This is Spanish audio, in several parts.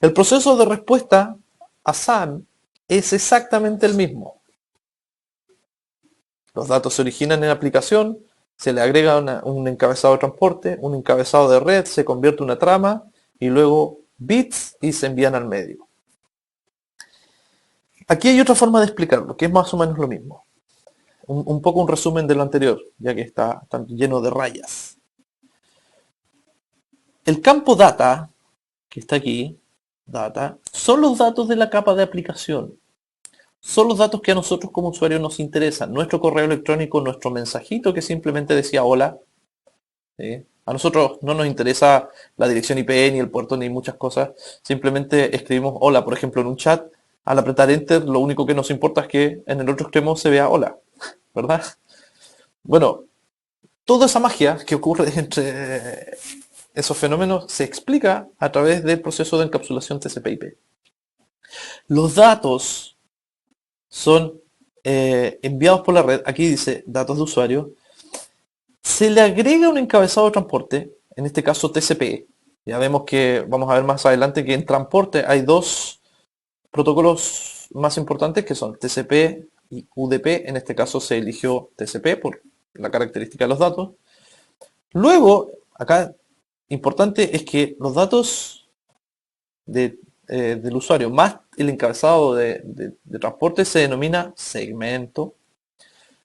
El proceso de respuesta a SAN es exactamente el mismo. Los datos se originan en la aplicación, se le agrega un encabezado de transporte, un encabezado de red, se convierte en una trama y luego bits y se envían al medio. Aquí hay otra forma de explicarlo, que es más o menos lo mismo. Un poco un resumen de lo anterior, ya que está tan lleno de rayas. El campo data, que está aquí, data, son los datos de la capa de aplicación. Son los datos que a nosotros como usuarios nos interesan. Nuestro correo electrónico, nuestro mensajito que simplemente decía hola. ¿Sí? A nosotros no nos interesa la dirección IP ni el puerto ni muchas cosas. Simplemente escribimos hola, por ejemplo, en un chat. Al apretar enter, lo único que nos importa es que en el otro extremo se vea hola, ¿verdad? Bueno, toda esa magia que ocurre entre esos fenómenos se explica a través del proceso de encapsulación TCP/IP. Los datos son enviados por la red, aquí dice datos de usuario, se le agrega un encabezado de transporte, en este caso TCP. Ya vemos que, vamos a ver más adelante, que en transporte hay dos protocolos más importantes que son TCP y UDP. En este caso se eligió TCP por la característica de los datos. Luego, acá, importante es que los datos del usuario más el encabezado de transporte se denomina segmento.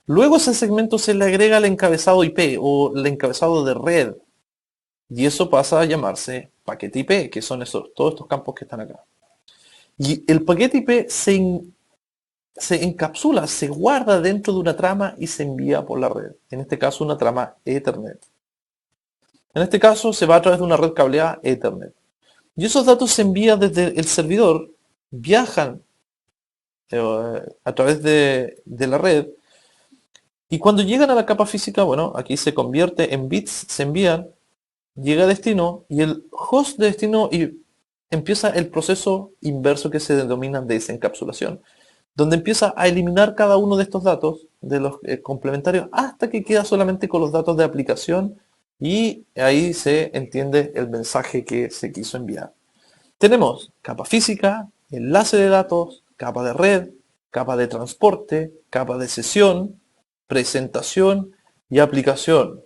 Luego ese segmento se le agrega el encabezado IP o el encabezado de red. Y eso pasa a llamarse paquete IP, que son todos estos campos que están acá. Y el paquete IP se encapsula, se guarda dentro de una trama y se envía por la red. En este caso una trama Ethernet. En este caso se va a través de una red cableada Ethernet. Y esos datos se envían desde el servidor, viajan a través de la red. Y cuando llegan a la capa física, bueno, aquí se convierte en bits, se envían, llega a destino y el host de destino empieza el proceso inverso que se denomina desencapsulación, donde empieza a eliminar cada uno de estos datos, de los complementarios, hasta que queda solamente con los datos de aplicación y ahí se entiende el mensaje que se quiso enviar. Tenemos capa física, enlace de datos, capa de red, capa de transporte, capa de sesión, presentación y aplicación.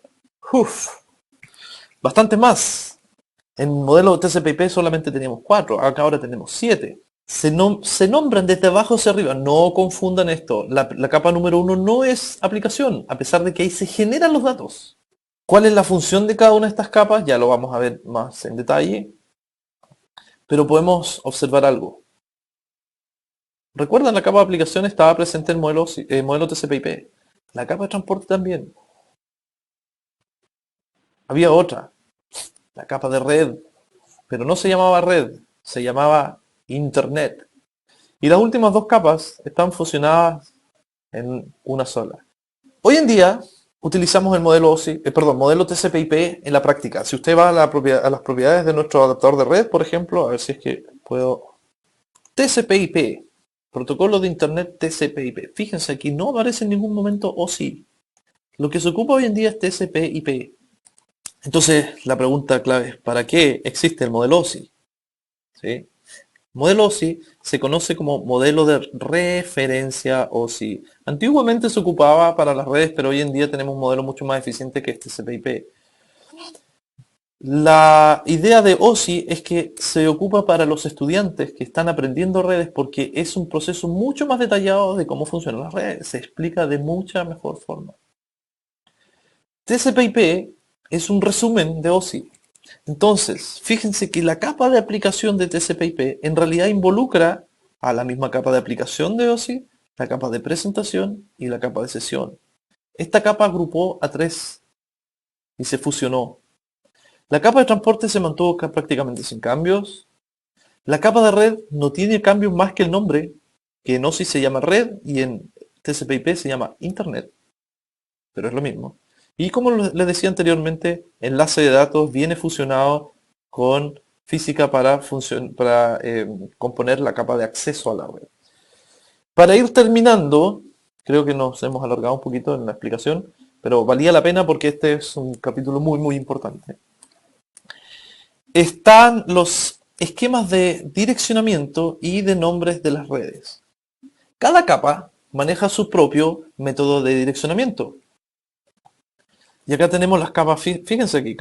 Uf, bastante más. En modelo TCP/IP solamente teníamos 4, acá ahora tenemos 7. Se nombran desde abajo hacia arriba, no confundan esto. La capa número 1 no es aplicación, a pesar de que ahí se generan los datos. ¿Cuál es la función de cada una de estas capas? Ya lo vamos a ver más en detalle. Pero podemos observar algo. ¿Recuerdan? La capa de aplicación estaba presente en el modelo TCP/IP. La capa de transporte también. Había otra, la capa de red, pero no se llamaba red, se llamaba Internet. Y las últimas dos capas están fusionadas en una sola. Hoy en día utilizamos el modelo modelo TCP/IP en la práctica. Si usted va a las propiedades de nuestro adaptador de red, por ejemplo, a ver si es que puedo. TCP/IP, protocolo de Internet TCP/IP. Fíjense, aquí no aparece en ningún momento OSI. Lo que se ocupa hoy en día es TCP/IP. Entonces, la pregunta clave es, ¿para qué existe el modelo OSI? ¿Sí? El modelo OSI se conoce como modelo de referencia OSI. Antiguamente se ocupaba para las redes, pero hoy en día tenemos un modelo mucho más eficiente que es TCP/IP. La idea de OSI es que se ocupa para los estudiantes que están aprendiendo redes porque es un proceso mucho más detallado de cómo funcionan las redes. Se explica de mucha mejor forma. TCP/IP es un resumen de OSI. Entonces, fíjense que la capa de aplicación de TCP/IP en realidad involucra a la misma capa de aplicación de OSI, la capa de presentación y la capa de sesión. Esta capa agrupó a 3 y se fusionó. La capa de transporte se mantuvo prácticamente sin cambios. La capa de red no tiene cambios más que el nombre, que en OSI se llama red y en TCP/IP se llama Internet, pero es lo mismo. Y como les decía anteriormente, enlace de datos viene fusionado con física para componer la capa de acceso a la red. Para ir terminando, creo que nos hemos alargado un poquito en la explicación, pero valía la pena porque este es un capítulo muy, muy importante. Están los esquemas de direccionamiento y de nombres de las redes. Cada capa maneja su propio método de direccionamiento. Y acá tenemos las capas, fíjense aquí,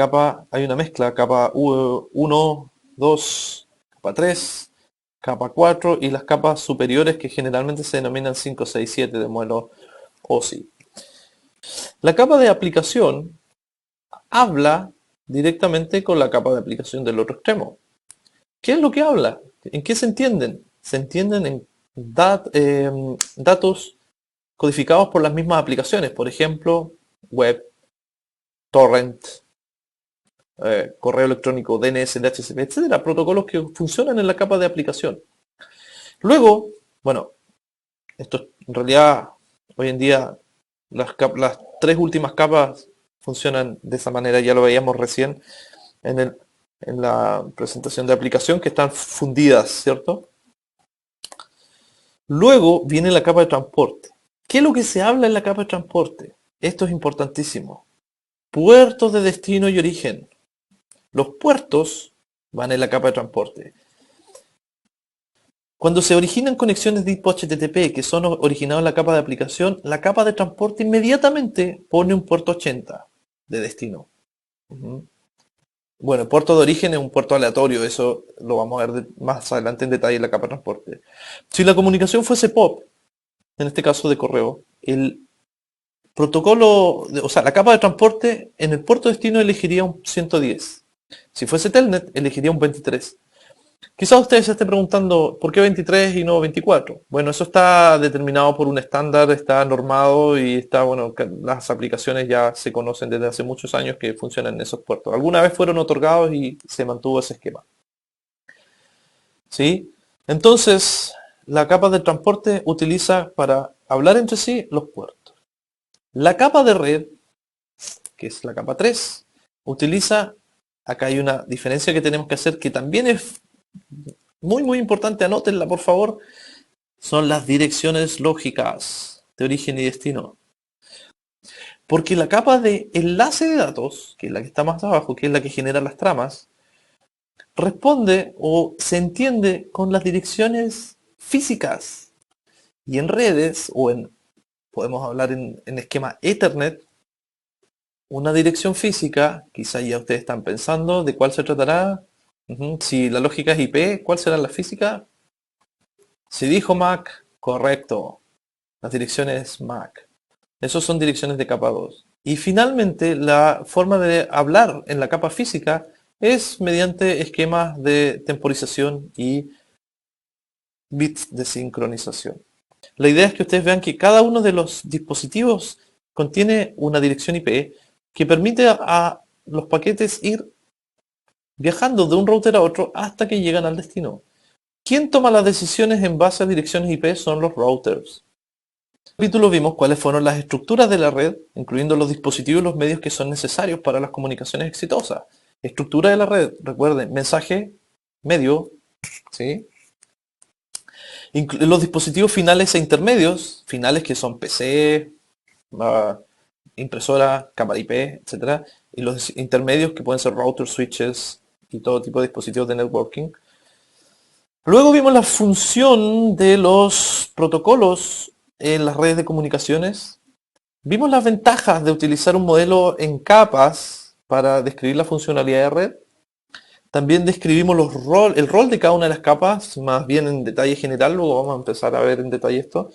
hay una mezcla, capa 1, 2, capa 3, capa 4 y las capas superiores que generalmente se denominan 5, 6, 7 de modelo OSI. La capa de aplicación habla directamente con la capa de aplicación del otro extremo. ¿Qué es lo que habla? ¿En qué se entienden? Se entienden en datos codificados por las mismas aplicaciones, por ejemplo, web, torrent, correo electrónico, DNS, DHCP, etcétera, protocolos que funcionan en la capa de aplicación. Luego, bueno, esto en realidad hoy en día las tres últimas capas funcionan de esa manera, ya lo veíamos recién en la presentación de aplicación, que están fundidas, ¿cierto? Luego viene la capa de transporte. ¿Qué es lo que se habla en la capa de transporte? Esto es importantísimo. Puertos de destino y origen. Los puertos van en la capa de transporte. Cuando se originan conexiones de tipo HTTP que son originados en la capa de aplicación, la capa de transporte inmediatamente pone un puerto 80 de destino. Bueno, el puerto de origen es un puerto aleatorio, eso lo vamos a ver más adelante en detalle en la capa de transporte. Si la comunicación fuese POP, en este caso de correo, el protocolo, o sea, la capa de transporte en el puerto de destino elegiría un 110. Si fuese Telnet, elegiría un 23. Quizás ustedes se estén preguntando, ¿por qué 23 y no 24? Bueno, eso está determinado por un estándar, está normado y está, bueno, las aplicaciones ya se conocen desde hace muchos años que funcionan en esos puertos. Alguna vez fueron otorgados y se mantuvo ese esquema. ¿Sí? Entonces, la capa de transporte utiliza para hablar entre sí los puertos. La capa de red, que es la capa 3, utiliza, acá hay una diferencia que tenemos que hacer que también es muy importante, anótenla por favor, son las direcciones lógicas de origen y destino. Porque la capa de enlace de datos, que es la que está más abajo, que es la que genera las tramas, responde o se entiende con las direcciones físicas. Y en redes, podemos hablar en esquema Ethernet, una dirección física, quizá ya ustedes están pensando de cuál se tratará. Si la lógica es IP, ¿cuál será la física? Si dijo MAC, correcto. Las direcciones MAC. Esas son direcciones de capa 2. Y finalmente, la forma de hablar en la capa física es mediante esquemas de temporización y bits de sincronización. La idea es que ustedes vean que cada uno de los dispositivos contiene una dirección IP que permite a los paquetes ir viajando de un router a otro hasta que llegan al destino. ¿Quién toma las decisiones en base a direcciones IP? Son los routers. En este capítulo vimos cuáles fueron las estructuras de la red, incluyendo los dispositivos y los medios que son necesarios para las comunicaciones exitosas. Estructura de la red, recuerden, mensaje, medio, ¿sí? Los dispositivos finales e intermedios, finales que son PC, impresora, cámara IP, etc. Y los intermedios que pueden ser routers, switches y todo tipo de dispositivos de networking. Luego vimos la función de los protocolos en las redes de comunicaciones. Vimos las ventajas de utilizar un modelo en capas para describir la funcionalidad de red. También describimos el rol de cada una de las capas, más bien en detalle general, luego vamos a empezar a ver en detalle esto.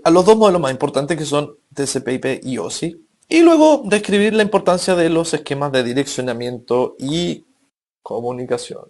A los dos modelos más importantes que son TCP/IP y OSI. Y luego describir la importancia de los esquemas de direccionamiento y comunicación.